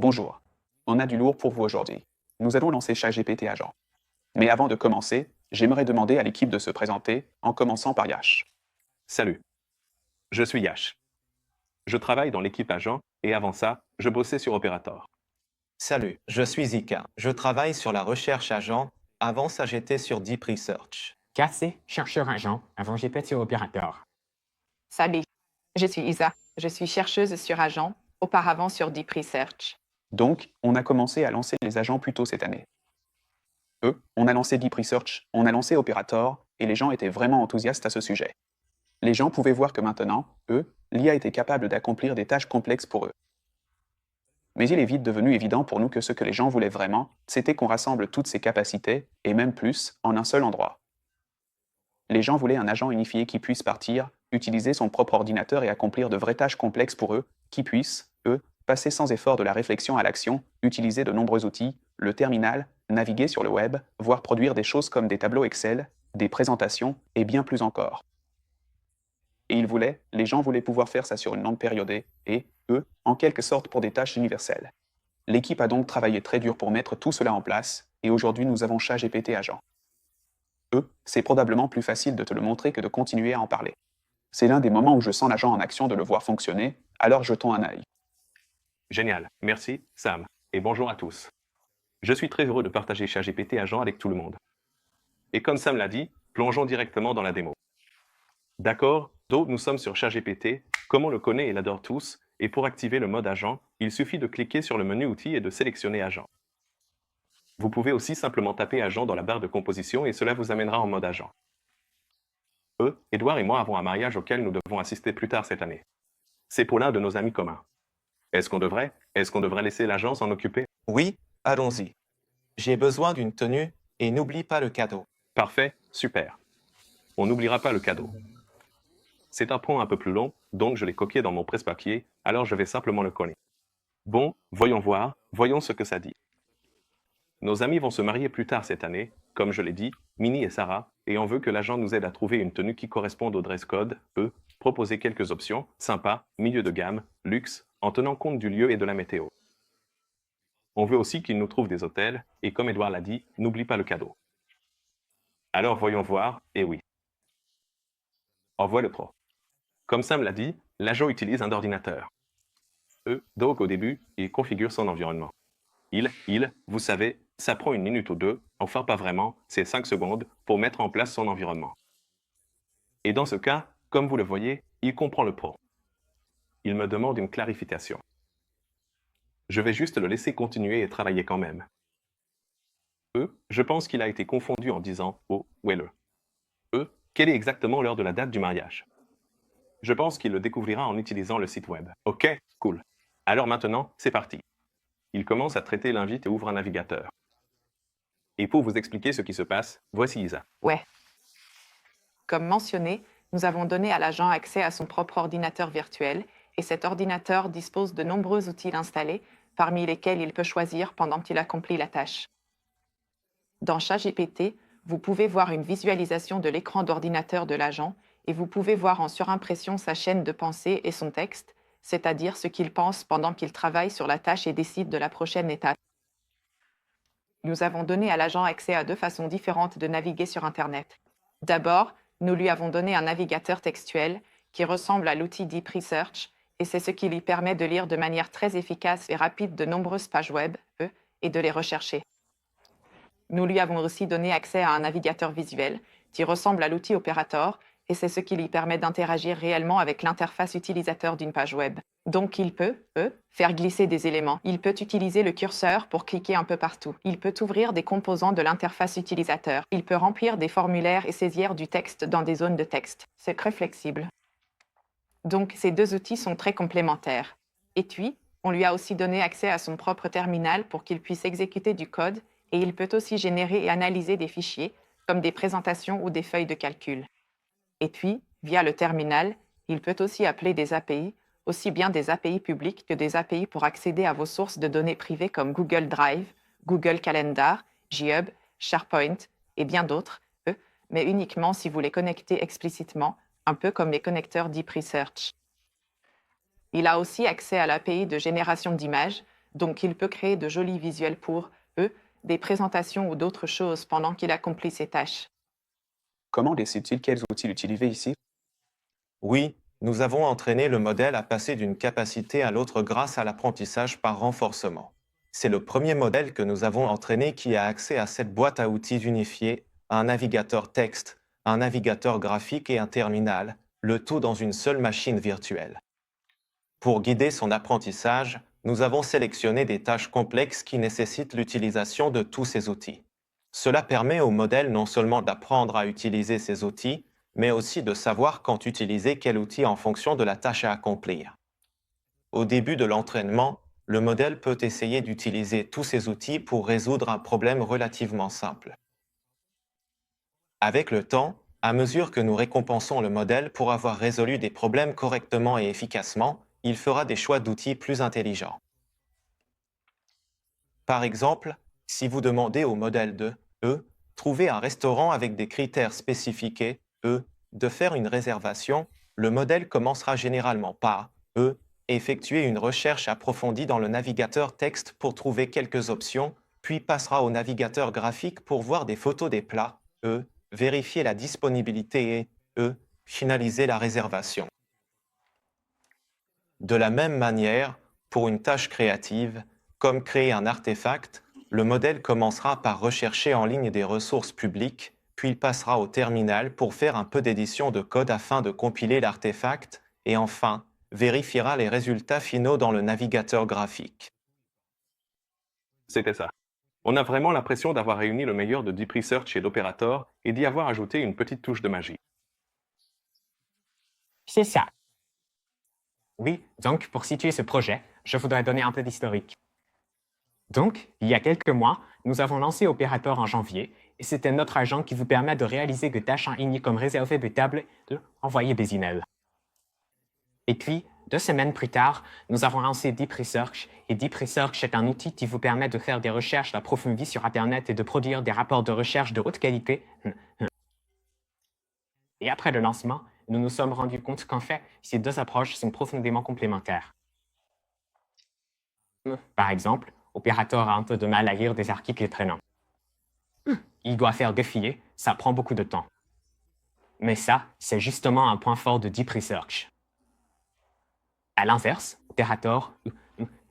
Bonjour. On a du lourd pour vous aujourd'hui. Nous allons lancer ChatGPT Agent. Mais avant de commencer, j'aimerais demander à l'équipe de se présenter, en commençant par Yash. Salut, je suis Yash. Je travaille dans l'équipe agent et avant ça, je bossais sur Operator. Salut, je suis Zika. Je travaille sur la recherche agent. Avant ça, j'étais sur Deep Research. Cassé, chercheur agent, avant GPT opérateur. Salut, je suis Isa. Je suis chercheuse sur Agent, auparavant sur Deep Research. Donc, on a commencé à lancer les agents plus tôt cette année. On a lancé Deep Research, on a lancé Operator, et les gens étaient vraiment enthousiastes à ce sujet. Les gens pouvaient voir que maintenant, l'IA était capable d'accomplir des tâches complexes pour eux. Mais il est vite devenu évident pour nous que ce que les gens voulaient vraiment, c'était qu'on rassemble toutes ces capacités, et même plus, en un seul endroit. Les gens voulaient un agent unifié qui puisse partir, utiliser son propre ordinateur et accomplir de vraies tâches complexes pour eux, qui puissent, passer sans effort de la réflexion à l'action, utiliser de nombreux outils, le terminal, naviguer sur le web, voire produire des choses comme des tableaux Excel, des présentations, et bien plus encore. Et les gens voulaient pouvoir faire ça sur une longue période et, en quelque sorte pour des tâches universelles. L'équipe a donc travaillé très dur pour mettre tout cela en place, et aujourd'hui nous avons ChatGPT Agent. C'est probablement plus facile de te le montrer que de continuer à en parler. C'est l'un des moments où je sens l'agent en action de le voir fonctionner, alors jetons un œil. Génial, merci Sam, et bonjour à tous. Je suis très heureux de partager ChatGPT agent avec tout le monde. Et comme Sam l'a dit, plongeons directement dans la démo. D'accord, donc nous sommes sur ChatGPT, comme on le connaît et l'adore tous, et pour activer le mode agent, il suffit de cliquer sur le menu outils et de sélectionner agent. Vous pouvez aussi simplement taper agent dans la barre de composition et cela vous amènera en mode agent. Edouard et moi avons un mariage auquel nous devons assister plus tard cette année. C'est pour l'un de nos amis communs. Est-ce qu'on devrait laisser l'agent s'en occuper? Oui, allons-y. J'ai besoin d'une tenue et n'oublie pas le cadeau. Parfait, super. On n'oubliera pas le cadeau. C'est un point un peu plus long, donc je l'ai copié dans mon presse-papier, alors je vais simplement le coller. Bon, voyons voir, voyons ce que ça dit. Nos amis vont se marier plus tard cette année, comme je l'ai dit, Minnie et Sarah, et on veut que l'agent nous aide à trouver une tenue qui corresponde au dress code, proposer quelques options, sympa, milieu de gamme, luxe, en tenant compte du lieu et de la météo. On veut aussi qu'il nous trouve des hôtels, et comme Edouard l'a dit, n'oublie pas le cadeau. Alors voyons voir, et oui. Envoie le pro. Comme Sam l'a dit, l'agent utilise un ordinateur. Donc au début, il configure son environnement. Vous savez, ça prend 1 minute ou 2, enfin pas vraiment, c'est 5 secondes, pour mettre en place son environnement. Et dans ce cas, comme vous le voyez, il comprend le pro. Il me demande une clarification. Je vais juste le laisser continuer et travailler quand même. Je pense qu'il a été confondu en disant « Oh, où est le ?» Quelle est exactement l'heure de la date du mariage? Je pense qu'il le découvrira en utilisant le site web. Ok, cool. Alors maintenant, c'est parti. Il commence à traiter l'invite et ouvre un navigateur. Et pour vous expliquer ce qui se passe, voici Isa. Ouais. Comme mentionné, nous avons donné à l'agent accès à son propre ordinateur virtuel et cet ordinateur dispose de nombreux outils installés, parmi lesquels il peut choisir pendant qu'il accomplit la tâche. Dans ChatGPT, vous pouvez voir une visualisation de l'écran d'ordinateur de l'agent et vous pouvez voir en surimpression sa chaîne de pensée et son texte, c'est-à-dire ce qu'il pense pendant qu'il travaille sur la tâche et décide de la prochaine étape. Nous avons donné à l'agent accès à 2 façons différentes de naviguer sur Internet. D'abord, nous lui avons donné un navigateur textuel qui ressemble à l'outil Deep Research et c'est ce qui lui permet de lire de manière très efficace et rapide de nombreuses pages web, et de les rechercher. Nous lui avons aussi donné accès à un navigateur visuel qui ressemble à l'outil Operator et c'est ce qui lui permet d'interagir réellement avec l'interface utilisateur d'une page web. Donc il peut, faire glisser des éléments. Il peut utiliser le curseur pour cliquer un peu partout. Il peut ouvrir des composants de l'interface utilisateur. Il peut remplir des formulaires et saisir du texte dans des zones de texte. C'est très flexible. Donc ces 2 outils sont très complémentaires. Et puis, on lui a aussi donné accès à son propre terminal pour qu'il puisse exécuter du code et il peut aussi générer et analyser des fichiers, comme des présentations ou des feuilles de calcul. Et puis, via le terminal, il peut aussi appeler des API, aussi bien des API publiques que des API pour accéder à vos sources de données privées comme Google Drive, Google Calendar, GitHub, SharePoint et bien d'autres, mais uniquement si vous les connectez explicitement, un peu comme les connecteurs Deep Research. Il a aussi accès à l'API de génération d'images, Donc il peut créer de jolis visuels pour, eux, des présentations ou d'autres choses pendant qu'il accomplit ses tâches. Comment décide-t-il quels outils utiliser ici? Oui, nous avons entraîné le modèle à passer d'une capacité à l'autre grâce à l'apprentissage par renforcement. C'est le premier modèle que nous avons entraîné qui a accès à cette boîte à outils unifiée, un navigateur texte, un navigateur graphique et un terminal, le tout dans une seule machine virtuelle. Pour guider son apprentissage, nous avons sélectionné des tâches complexes qui nécessitent l'utilisation de tous ces outils. Cela permet au modèle non seulement d'apprendre à utiliser ces outils, mais aussi de savoir quand utiliser quel outil en fonction de la tâche à accomplir. Au début de l'entraînement, le modèle peut essayer d'utiliser tous ces outils pour résoudre un problème relativement simple. Avec le temps, à mesure que nous récompensons le modèle pour avoir résolu des problèmes correctement et efficacement, il fera des choix d'outils plus intelligents. Par exemple, si vous demandez au modèle de trouver un restaurant avec des critères spécifiques et de faire une réservation, le modèle commencera généralement par effectuer une recherche approfondie dans le navigateur texte pour trouver quelques options, puis passera au navigateur graphique pour voir des photos des plats, vérifier la disponibilité et finaliser la réservation. De la même manière, pour une tâche créative, comme créer un artefact, le modèle commencera par rechercher en ligne des ressources publiques, puis il passera au terminal pour faire un peu d'édition de code afin de compiler l'artefact, et enfin, vérifiera les résultats finaux dans le navigateur graphique. C'était ça. On a vraiment l'impression d'avoir réuni le meilleur de Deep Research et d'Operator et d'y avoir ajouté une petite touche de magie. C'est ça. Oui, donc pour situer ce projet, je voudrais donner un peu d'historique. Donc, il y a quelques mois, nous avons lancé Operator en janvier, et c'était notre agent qui vous permet de réaliser des tâches en ligne comme réserver des tables et envoyer des emails. Et puis, 2 semaines plus tard, nous avons lancé Deep Research, et Deep Research est un outil qui vous permet de faire des recherches approfondies sur Internet et de produire des rapports de recherche de haute qualité. Et après le lancement, nous nous sommes rendus compte qu'en fait, ces 2 approches sont profondément complémentaires. Par exemple, Operator a un peu de mal à lire des articles traînants. Il doit faire défiler, ça prend beaucoup de temps. Mais ça, c'est justement un point fort de Deep Research. À l'inverse, Operator,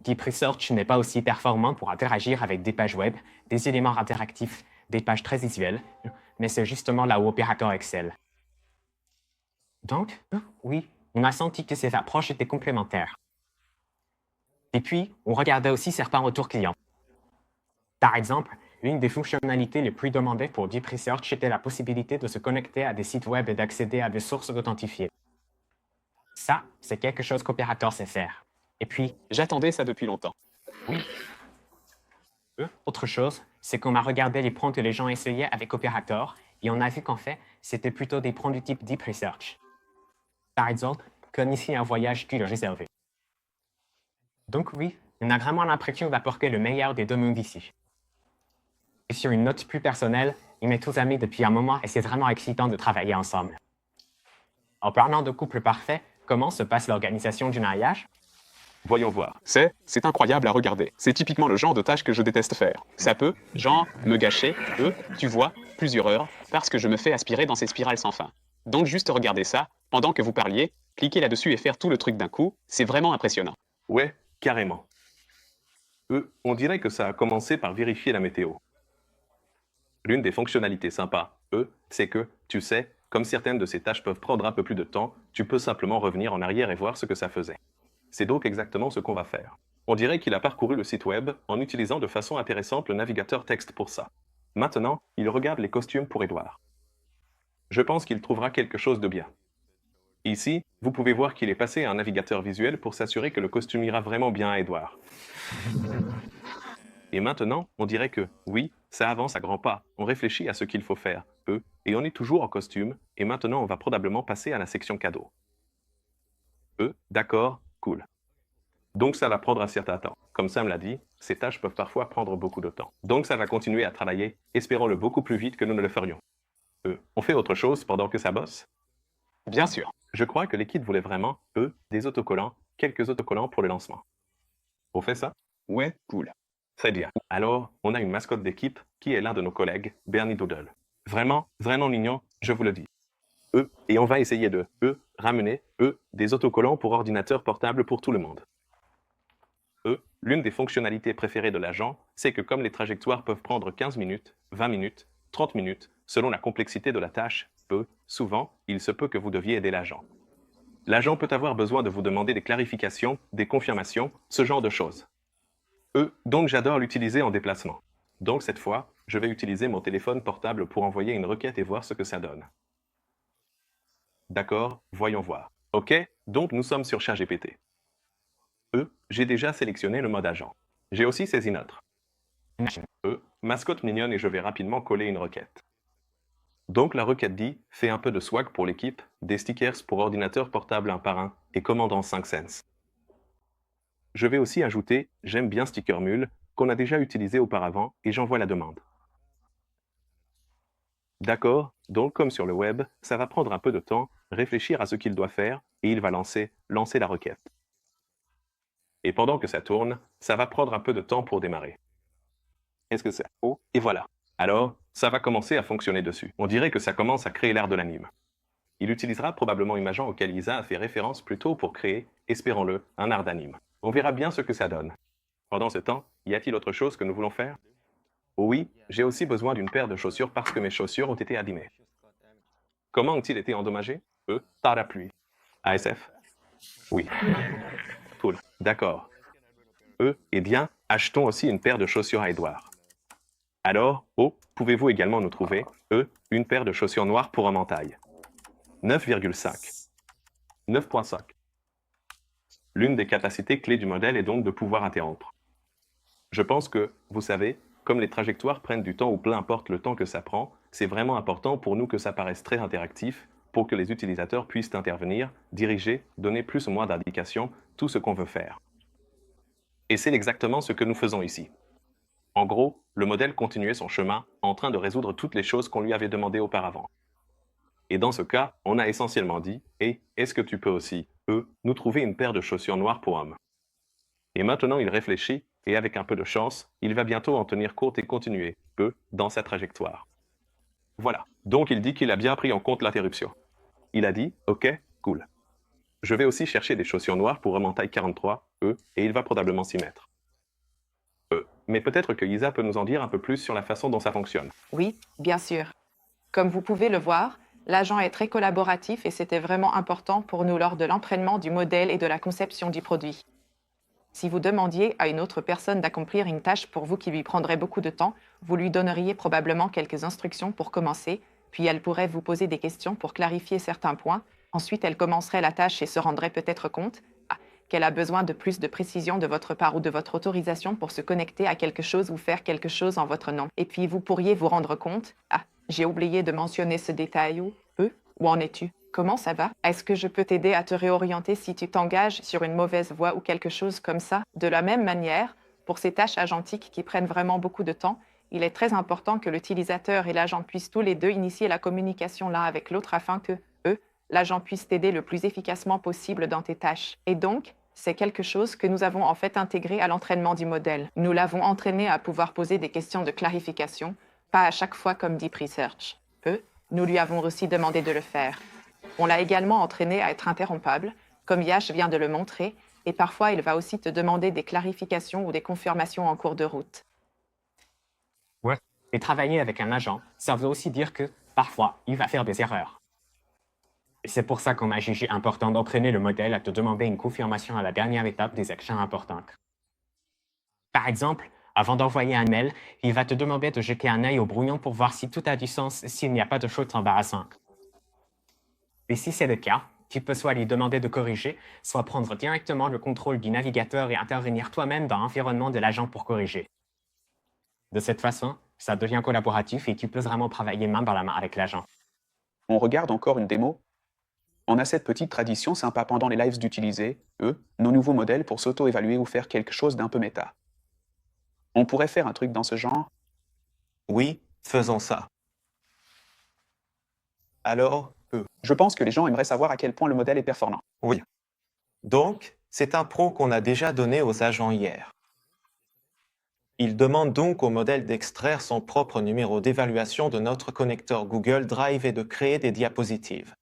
Deep Research n'est pas aussi performant pour interagir avec des pages web, des éléments interactifs, des pages très visuelles, mais c'est justement là où Operator excelle. Donc, oui, on a senti que ces approches étaient complémentaires. Et puis, on regardait aussi certains retours clients. Par exemple, une des fonctionnalités les plus demandées pour Deep Research était la possibilité de se connecter à des sites web et d'accéder à des sources authentifiées. Ça, c'est quelque chose qu'Operator sait faire. Et puis, J'attendais ça depuis longtemps. autre chose, c'est qu'on a regardé les prompts que les gens essayaient avec Operator et on a vu qu'en fait, c'était plutôt des prompts du type Deep Research. Par exemple, planifier un voyage puis le réserver. Donc oui, on a vraiment l'impression d'apporter le meilleur des 2 mondes ici. Et sur une note plus personnelle, on est tous amis depuis un moment et c'est vraiment excitant de travailler ensemble. En parlant de couple parfait, comment se passe l'organisation du mariage? Voyons voir. C'est incroyable à regarder. C'est typiquement le genre de tâche que je déteste faire. Ça peut, me gâcher, tu vois, plusieurs heures, parce que je me fais aspirer dans ces spirales sans fin. Donc juste regarder ça, pendant que vous parliez, cliquer là-dessus et faire tout le truc d'un coup, c'est vraiment impressionnant. Ouais, carrément. On dirait que ça a commencé par vérifier la météo. L'une des fonctionnalités sympas, c'est que, tu sais, comme certaines de ces tâches peuvent prendre un peu plus de temps, tu peux simplement revenir en arrière et voir ce que ça faisait. C'est donc exactement ce qu'on va faire. On dirait qu'il a parcouru le site web en utilisant de façon intéressante le navigateur texte pour ça. Maintenant, il regarde les costumes pour Edouard. Je pense qu'il trouvera quelque chose de bien. Ici, vous pouvez voir qu'il est passé à un navigateur visuel pour s'assurer que le costume ira vraiment bien à Edouard. Et maintenant, on dirait que, oui, ça avance à grands pas. On réfléchit à ce qu'il faut faire, et on est toujours en costume, et maintenant on va probablement passer à la section cadeau. D'accord, cool. Donc ça va prendre un certain temps. Comme Sam l'a dit, ces tâches peuvent parfois prendre beaucoup de temps. Donc ça va continuer à travailler, espérons-le beaucoup plus vite que nous ne le ferions. On fait autre chose pendant que ça bosse? Bien sûr. Je crois que l'équipe voulait vraiment, des autocollants, quelques autocollants pour le lancement. On fait ça? Ouais, cool. Très bien. Alors, on a une mascotte d'équipe qui est l'un de nos collègues, Bernie Doodle. Vraiment, vraiment mignon, je vous le dis. Et on va essayer de, ramener, des autocollants pour ordinateur portable pour tout le monde. L'une des fonctionnalités préférées de l'agent, c'est que comme les trajectoires peuvent prendre 15 minutes, 20 minutes, 30 minutes, selon la complexité de la tâche, souvent, il se peut que vous deviez aider l'agent. L'agent peut avoir besoin de vous demander des clarifications, des confirmations, ce genre de choses. Donc j'adore l'utiliser en déplacement. Donc cette fois, je vais utiliser mon téléphone portable pour envoyer une requête et voir ce que ça donne. D'accord, voyons voir. OK, donc nous sommes sur ChatGPT. J'ai déjà sélectionné le mode agent. J'ai aussi saisi notre. Mascotte mignonne et je vais rapidement coller une requête. Donc la requête dit « Fais un peu de swag pour l'équipe, des stickers pour ordinateur portable un par un et commande en 5 cents. » Je vais aussi ajouter « J'aime bien Sticker Mule » qu'on a déjà utilisé auparavant et j'envoie la demande. D'accord, donc comme sur le web, ça va prendre un peu de temps, réfléchir à ce qu'il doit faire et il va lancer la requête. Et pendant que ça tourne, ça va prendre un peu de temps pour démarrer. Est-ce que c'est haut? Et voilà. Alors, ça va commencer à fonctionner dessus. On dirait que ça commence à créer l'art de l'anime. Il utilisera probablement une agent auquel Isa a fait référence plus tôt pour créer, espérons-le, un art d'anime. On verra bien ce que ça donne. Pendant ce temps, y a-t-il autre chose que nous voulons faire? Oh oui, j'ai aussi besoin d'une paire de chaussures parce que mes chaussures ont été abîmées. Comment ont-ils été endommagés? Par la pluie. ASF? Oui. Cool. D'accord. Eh bien, achetons aussi une paire de chaussures à Edouard. Alors, pouvez-vous également nous trouver, une paire de chaussures noires pour homme en taille? 9,5. 9,5. L'une des capacités clés du modèle est donc de pouvoir interrompre. Je pense que, vous savez, comme les trajectoires prennent du temps ou peu importe le temps que ça prend, c'est vraiment important pour nous que ça paraisse très interactif pour que les utilisateurs puissent intervenir, diriger, donner plus ou moins d'indications, tout ce qu'on veut faire. Et c'est exactement ce que nous faisons ici. En gros, le modèle continuait son chemin en train de résoudre toutes les choses qu'on lui avait demandées auparavant. Et dans ce cas, on a essentiellement dit « Hey, est-ce que tu peux aussi, nous trouver une paire de chaussures noires pour homme ?» Et maintenant il réfléchit, et avec un peu de chance, il va bientôt en tenir compte et continuer, dans sa trajectoire. Voilà. Donc il dit qu'il a bien pris en compte l'interruption. Il a dit « Ok, cool. Je vais aussi chercher des chaussures noires pour homme en taille 43, et il va probablement s'y mettre. » Mais peut-être que Isa peut nous en dire un peu plus sur la façon dont ça fonctionne. Oui, bien sûr. Comme vous pouvez le voir, l'agent est très collaboratif et c'était vraiment important pour nous lors de l'entraînement du modèle et de la conception du produit. Si vous demandiez à une autre personne d'accomplir une tâche pour vous qui lui prendrait beaucoup de temps, vous lui donneriez probablement quelques instructions pour commencer, puis elle pourrait vous poser des questions pour clarifier certains points. Ensuite, elle commencerait la tâche et se rendrait peut-être compte qu'elle a besoin de plus de précision de votre part ou de votre autorisation pour se connecter à quelque chose ou faire quelque chose en votre nom. Et puis, vous pourriez vous rendre compte, j'ai oublié de mentionner ce détail où en es-tu? Comment ça va? Est-ce que je peux t'aider à te réorienter si tu t'engages sur une mauvaise voie ou quelque chose comme ça? De la même manière, pour ces tâches agentiques qui prennent vraiment beaucoup de temps, il est très important que l'utilisateur et l'agent puissent tous les deux initier la communication l'un avec l'autre afin que, l'agent puisse t'aider le plus efficacement possible dans tes tâches. Et donc, c'est quelque chose que nous avons en fait intégré à l'entraînement du modèle. Nous l'avons entraîné à pouvoir poser des questions de clarification, pas à chaque fois comme Deep Research. Nous lui avons aussi demandé de le faire. On l'a également entraîné à être interrompable, comme Yash vient de le montrer, et parfois il va aussi te demander des clarifications ou des confirmations en cours de route. Ouais. Et travailler avec un agent, ça veut aussi dire que, parfois, il va faire des erreurs. Et c'est pour ça qu'on a jugé important d'entraîner le modèle à te demander une confirmation à la dernière étape des actions importantes. Par exemple, avant d'envoyer un mail, il va te demander de jeter un œil au brouillon pour voir si tout a du sens, s'il n'y a pas de choses embarrassantes. Et si c'est le cas, tu peux soit lui demander de corriger, soit prendre directement le contrôle du navigateur et intervenir toi-même dans l'environnement de l'agent pour corriger. De cette façon, ça devient collaboratif et tu peux vraiment travailler main dans la main avec l'agent. On regarde encore une démo. On a cette petite tradition sympa pendant les lives d'utiliser, nos nouveaux modèles pour s'auto-évaluer ou faire quelque chose d'un peu méta. On pourrait faire un truc dans ce genre? Oui, faisons ça. Alors, Je pense que les gens aimeraient savoir à quel point le modèle est performant. oui. Donc, c'est un pro qu'on a déjà donné aux agents hier. Il demande donc au modèle d'extraire son propre numéro d'évaluation de notre connecteur Google Drive et de créer des diapositives.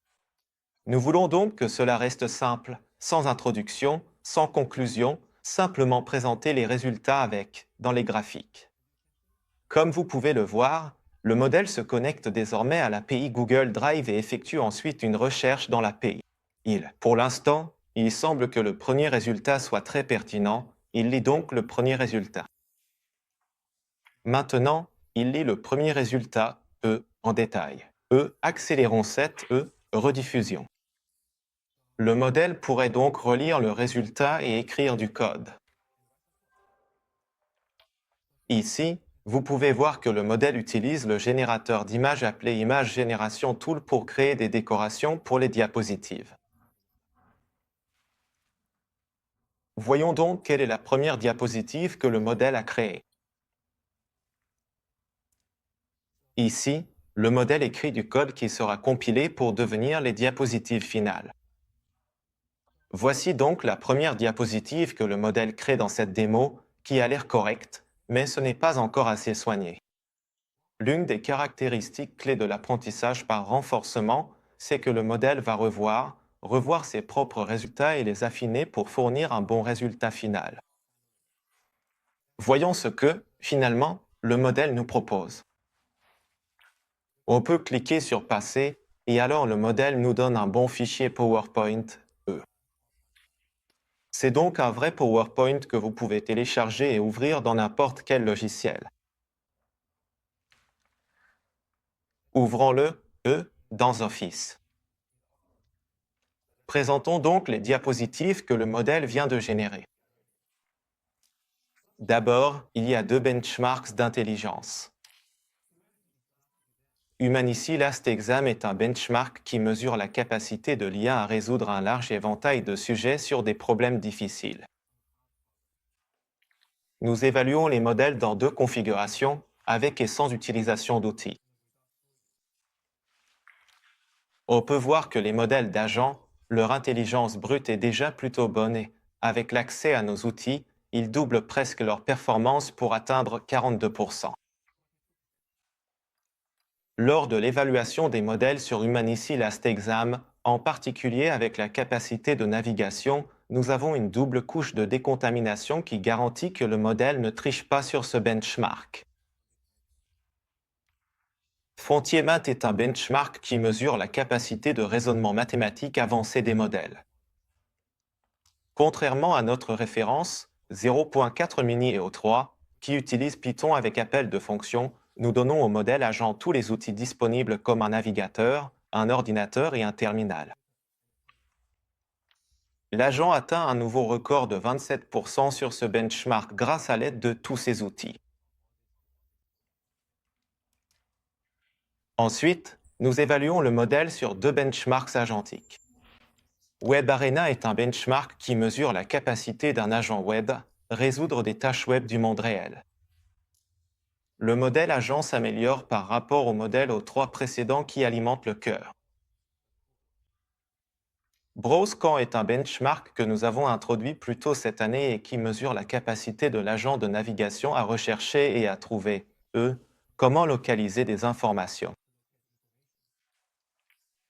Nous voulons donc que cela reste simple, sans introduction, sans conclusion, simplement présenter les résultats avec, dans les graphiques. Comme vous pouvez le voir, le modèle se connecte désormais à l'API Google Drive et effectue ensuite une recherche dans l'API. Pour l'instant, il semble que le premier résultat soit très pertinent, il lit donc le premier résultat. Maintenant, il lit le premier résultat, E, en détail. E, accélérons 7, E, rediffusion. Le modèle pourrait donc relire le résultat et écrire du code. Ici, vous pouvez voir que le modèle utilise le générateur d'images appelé Image Generation Tool pour créer des décorations pour les diapositives. Voyons donc quelle est la première diapositive que le modèle a créée. Ici, le modèle écrit du code qui sera compilé pour devenir les diapositives finales. Voici donc la première diapositive que le modèle crée dans cette démo, qui a l'air correcte, mais ce n'est pas encore assez soigné. L'une des caractéristiques clés de l'apprentissage par renforcement, c'est que le modèle va revoir ses propres résultats et les affiner pour fournir un bon résultat final. Voyons ce que, finalement, le modèle nous propose. On peut cliquer sur Passer et alors le modèle nous donne un bon fichier PowerPoint E. C'est donc un vrai PowerPoint que vous pouvez télécharger et ouvrir dans n'importe quel logiciel. Ouvrons-le, E, dans Office. Présentons donc les diapositives que le modèle vient de générer. D'abord, il y a deux benchmarks d'intelligence. Humanici Last Exam est un benchmark qui mesure la capacité de l'IA à résoudre un large éventail de sujets sur des problèmes difficiles. Nous évaluons les modèles dans deux configurations, avec et sans utilisation d'outils. On peut voir que les modèles d'agents, leur intelligence brute est déjà plutôt bonne et, avec l'accès à nos outils, ils doublent presque leur performance pour atteindre 42%. Lors de l'évaluation des modèles sur Humanici Last Exam, en particulier avec la capacité de navigation, nous avons une double couche de décontamination qui garantit que le modèle ne triche pas sur ce benchmark. Frontiermat est un benchmark qui mesure la capacité de raisonnement mathématique avancé des modèles. Contrairement à notre référence, 0.4 Mini EO3, qui utilise Python avec appel de fonctions, nous donnons au modèle agent tous les outils disponibles comme un navigateur, un ordinateur et un terminal. L'agent atteint un nouveau record de 27% sur ce benchmark grâce à l'aide de tous ces outils. Ensuite, nous évaluons le modèle sur deux benchmarks agentiques. WebArena est un benchmark qui mesure la capacité d'un agent web à résoudre des tâches web du monde réel. Le modèle agent s'améliore par rapport au modèle aux trois précédents qui alimentent le cœur. Browscan est un benchmark que nous avons introduit plus tôt cette année et qui mesure la capacité de l'agent de navigation à rechercher et à trouver, comment localiser des informations.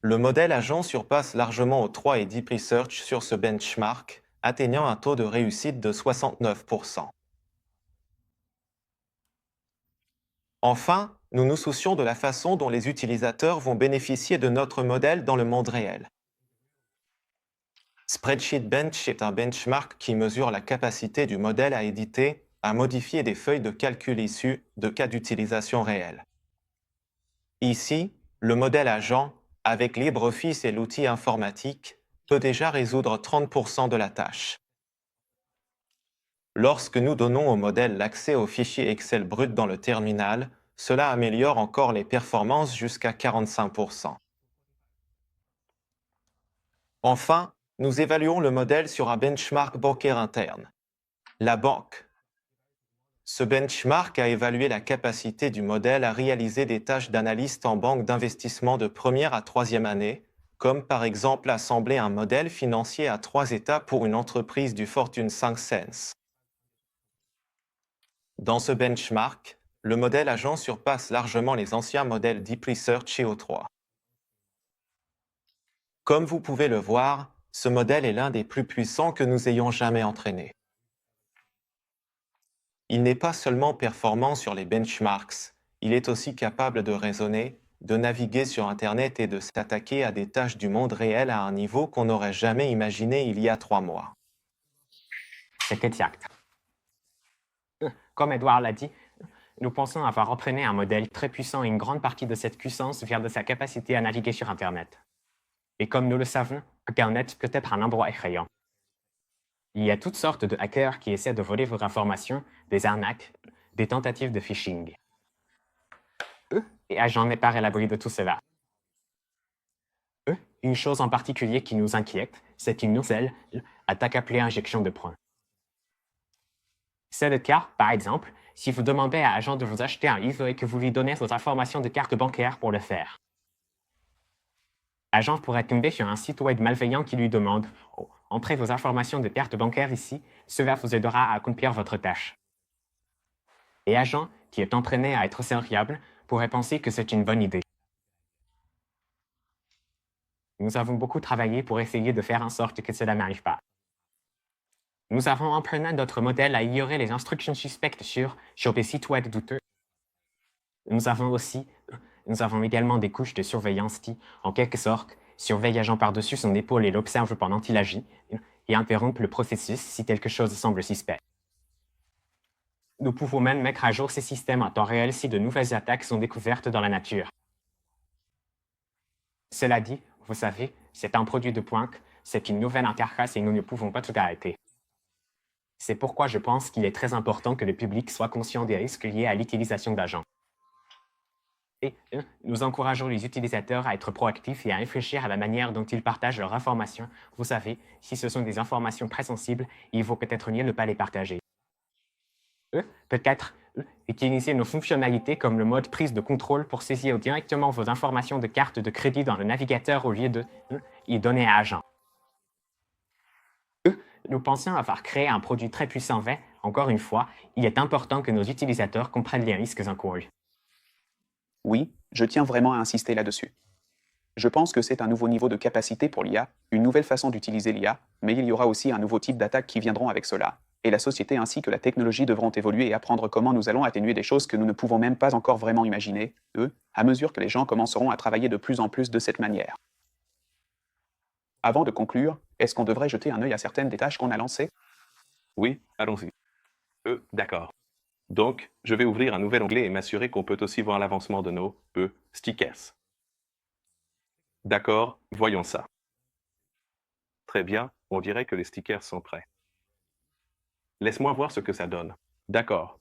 Le modèle agent surpasse largement O3 et Deep Research sur ce benchmark, atteignant un taux de réussite de 69%. Enfin, nous nous soucions de la façon dont les utilisateurs vont bénéficier de notre modèle dans le monde réel. Spreadsheet Bench est un benchmark qui mesure la capacité du modèle à éditer, à modifier des feuilles de calcul issues de cas d'utilisation réels. Ici, le modèle agent, avec LibreOffice et l'outil informatique, peut déjà résoudre 30% de la tâche. Lorsque nous donnons au modèle l'accès aux fichiers Excel brut dans le terminal, cela améliore encore les performances jusqu'à 45%. Enfin, nous évaluons le modèle sur un benchmark bancaire interne, la banque. Ce benchmark a évalué la capacité du modèle à réaliser des tâches d'analyste en banque d'investissement de première à troisième année, comme par exemple assembler un modèle financier à 3 états pour une entreprise du Fortune 500. Dans ce benchmark, le modèle agent surpasse largement les anciens modèles Deep Research et O3. Comme vous pouvez le voir, ce modèle est l'un des plus puissants que nous ayons jamais entraîné. Il n'est pas seulement performant sur les benchmarks, il est aussi capable de raisonner, de naviguer sur Internet et de s'attaquer à des tâches du monde réel à un niveau qu'on n'aurait jamais imaginé il y a 3 mois. C'est exact. Comme Edouard l'a dit, nous pensons avoir entraîné un modèle très puissant et une grande partie de cette puissance vient de sa capacité à naviguer sur Internet. Et comme nous le savons, Internet peut être un endroit effrayant. Il y a toutes sortes de hackers qui essaient de voler vos informations, des arnaques, des tentatives de phishing. Et Agent n'est pas à l'abri de tout cela. Une chose en particulier qui nous inquiète, c'est une nouvelle attaque appelée injection de points. C'est le cas, par exemple, si vous demandez à Agent de vous acheter un livre et que vous lui donnez vos informations de carte bancaire pour le faire. Agent pourrait tomber sur un site web malveillant qui lui demande « Entrez vos informations de carte bancaire ici, cela vous aidera à accomplir votre tâche. » Et Agent, qui est entraîné à être serviable, pourrait penser que c'est une bonne idée. Nous avons beaucoup travaillé pour essayer de faire en sorte que cela n'arrive pas. Nous avons entraîné notre modèle à ignorer les instructions suspectes sur des sites web douteux. Nous avons également des couches de surveillance qui, en quelque sorte, surveillent Agent par-dessus son épaule et l'observent pendant qu'il agit, et interrompent le processus si quelque chose semble suspect. Nous pouvons même mettre à jour ces systèmes en temps réel si de nouvelles attaques sont découvertes dans la nature. Cela dit, vous savez, c'est un produit de pointe, c'est une nouvelle interface et nous ne pouvons pas tout arrêter. C'est pourquoi je pense qu'il est très important que le public soit conscient des risques liés à l'utilisation d'agents. Et nous encourageons les utilisateurs à être proactifs et à réfléchir à la manière dont ils partagent leurs informations. Vous savez, si ce sont des informations très sensibles, il vaut peut-être mieux ne pas les partager. Peut-être utiliser nos fonctionnalités comme le mode prise de contrôle pour saisir directement vos informations de carte de crédit dans le navigateur au lieu de y donner à Agent. Nous pensons avoir créé un produit très puissant, mais, encore une fois, il est important que nos utilisateurs comprennent les risques encourus. Oui, je tiens vraiment à insister là-dessus. Je pense que c'est un nouveau niveau de capacité pour l'IA, une nouvelle façon d'utiliser l'IA, mais il y aura aussi un nouveau type d'attaques qui viendront avec cela, et la société ainsi que la technologie devront évoluer et apprendre comment nous allons atténuer des choses que nous ne pouvons même pas encore vraiment imaginer, à mesure que les gens commenceront à travailler de plus en plus de cette manière. Avant de conclure, est-ce qu'on devrait jeter un œil à certaines des tâches qu'on a lancées? Oui, allons-y. D'accord. Donc, je vais ouvrir un nouvel onglet et m'assurer qu'on peut aussi voir l'avancement de nos stickers. D'accord, voyons ça. Très bien, on dirait que les stickers sont prêts. Laisse-moi voir ce que ça donne. D'accord.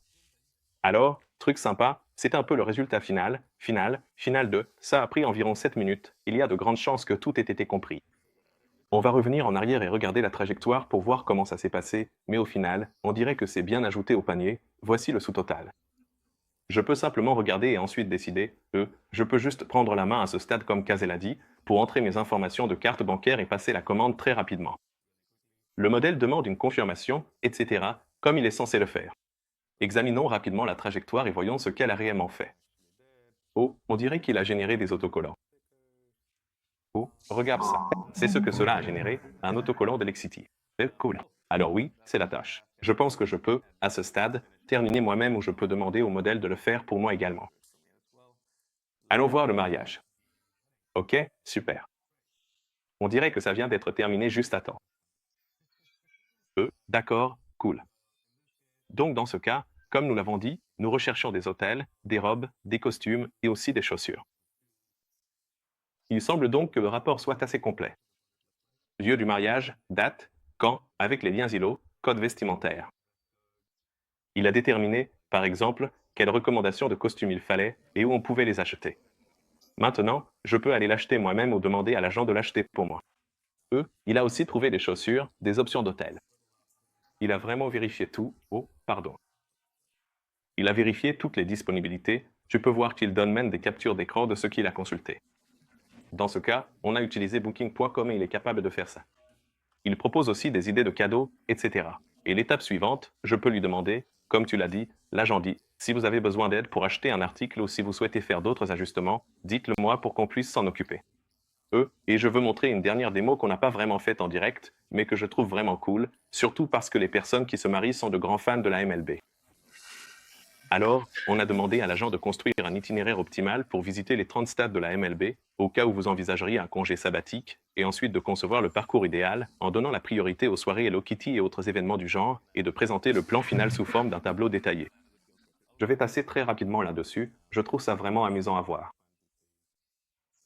Alors, truc sympa, c'est un peu le résultat final de, ça a pris environ 7 minutes, il y a de grandes chances que tout ait été compris. On va revenir en arrière et regarder la trajectoire pour voir comment ça s'est passé, mais au final, on dirait que c'est bien ajouté au panier, voici le sous-total. Je peux simplement regarder et ensuite décider, je peux juste prendre la main à ce stade comme Kazel a dit, pour entrer mes informations de carte bancaire et passer la commande très rapidement. Le modèle demande une confirmation, etc., comme il est censé le faire. Examinons rapidement la trajectoire et voyons ce qu'elle a réellement fait. Oh, on dirait qu'il a généré des autocollants. Oh, regarde ça. C'est ce que cela a généré, un autocollant de Lexity. C'est cool. Alors oui, c'est la tâche. Je pense que je peux, à ce stade, terminer moi-même ou je peux demander au modèle de le faire pour moi également. Allons voir le mariage. Ok, super. On dirait que ça vient d'être terminé juste à temps. D'accord, cool. Donc dans ce cas, comme nous l'avons dit, nous recherchons des hôtels, des robes, des costumes et aussi des chaussures. Il semble donc que le rapport soit assez complet. Lieu du mariage, date, quand, avec les liens îlots, code vestimentaire. Il a déterminé, par exemple, quelles recommandations de costumes il fallait et où on pouvait les acheter. Maintenant, je peux aller l'acheter moi-même ou demander à l'agent de l'acheter pour moi. Il a aussi trouvé des chaussures, des options d'hôtel. Il a vraiment vérifié tout. Oh, pardon. Il a vérifié toutes les disponibilités. Tu peux voir qu'il donne même des captures d'écran de ce qu'il a consulté. Dans ce cas, on a utilisé Booking.com et il est capable de faire ça. Il propose aussi des idées de cadeaux, etc. Et l'étape suivante, je peux lui demander, comme tu l'as dit, l'agent dit, si vous avez besoin d'aide pour acheter un article ou si vous souhaitez faire d'autres ajustements, dites-le moi pour qu'on puisse s'en occuper. Et je veux montrer une dernière démo qu'on n'a pas vraiment faite en direct, mais que je trouve vraiment cool, surtout parce que les personnes qui se marient sont de grands fans de la MLB. Alors, on a demandé à l'agent de construire un itinéraire optimal pour visiter les 30 stades de la MLB, au cas où vous envisageriez un congé sabbatique, et ensuite de concevoir le parcours idéal en donnant la priorité aux soirées Hello Kitty et autres événements du genre, et de présenter le plan final sous forme d'un tableau détaillé. Je vais passer très rapidement là-dessus, je trouve ça vraiment amusant à voir.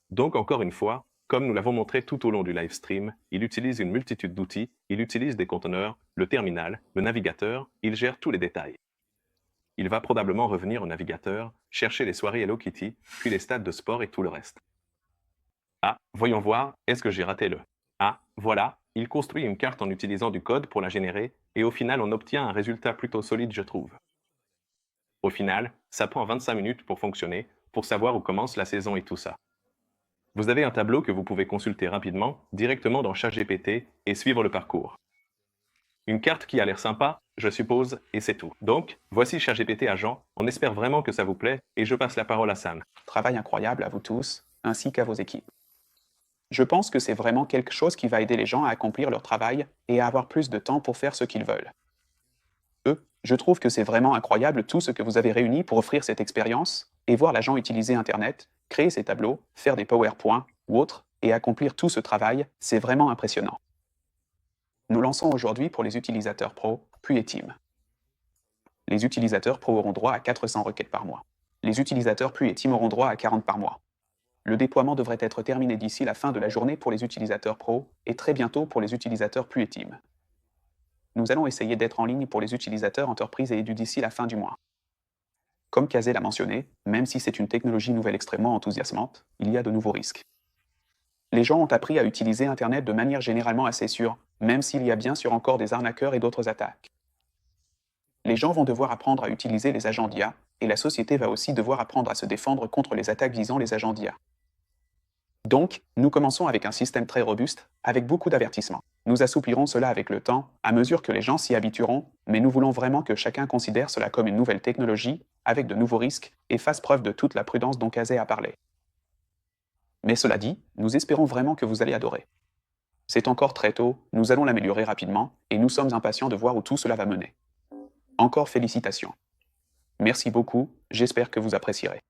Donc encore une fois, comme nous l'avons montré tout au long du live stream, il utilise une multitude d'outils, il utilise des conteneurs, le terminal, le navigateur, il gère tous les détails. Il va probablement revenir au navigateur, chercher les soirées Hello Kitty, puis les stades de sport et tout le reste. Ah, voyons voir, est-ce que j'ai raté le... Ah, voilà, il construit une carte en utilisant du code pour la générer, et au final on obtient un résultat plutôt solide je trouve. Au final, ça prend 25 minutes pour fonctionner, pour savoir où commence la saison et tout ça. Vous avez un tableau que vous pouvez consulter rapidement, directement dans ChatGPT, et suivre le parcours. Une carte qui a l'air sympa, je suppose, et c'est tout. Donc, voici ChatGPT agent, on espère vraiment que ça vous plaît, et je passe la parole à Sam. Travail incroyable à vous tous, ainsi qu'à vos équipes. Je pense que c'est vraiment quelque chose qui va aider les gens à accomplir leur travail et à avoir plus de temps pour faire ce qu'ils veulent. Je trouve que c'est vraiment incroyable tout ce que vous avez réuni pour offrir cette expérience et voir l'agent utiliser Internet, créer ses tableaux, faire des PowerPoints ou autres et accomplir tout ce travail, c'est vraiment impressionnant. Nous lançons aujourd'hui pour les utilisateurs pro, puis les teams. Les utilisateurs pro auront droit à 400 requêtes par mois. Les utilisateurs puis et team auront droit à 40 par mois. Le déploiement devrait être terminé d'ici la fin de la journée pour les utilisateurs pro et très bientôt pour les utilisateurs puis et team. Nous allons essayer d'être en ligne pour les utilisateurs entreprises et d'ici la fin du mois. Comme Kazé l'a mentionné, même si c'est une technologie nouvelle extrêmement enthousiasmante, il y a de nouveaux risques. Les gens ont appris à utiliser Internet de manière généralement assez sûre, même s'il y a bien sûr encore des arnaqueurs et d'autres attaques. Les gens vont devoir apprendre à utiliser les agents d'IA, et la société va aussi devoir apprendre à se défendre contre les attaques visant les agents d'IA. Donc, nous commençons avec un système très robuste, avec beaucoup d'avertissements. Nous assouplirons cela avec le temps, à mesure que les gens s'y habitueront, mais nous voulons vraiment que chacun considère cela comme une nouvelle technologie, avec de nouveaux risques, et fasse preuve de toute la prudence dont Kazé a parlé. Mais cela dit, nous espérons vraiment que vous allez adorer. C'est encore très tôt, nous allons l'améliorer rapidement, et nous sommes impatients de voir où tout cela va mener. Encore félicitations. Merci beaucoup, j'espère que vous apprécierez.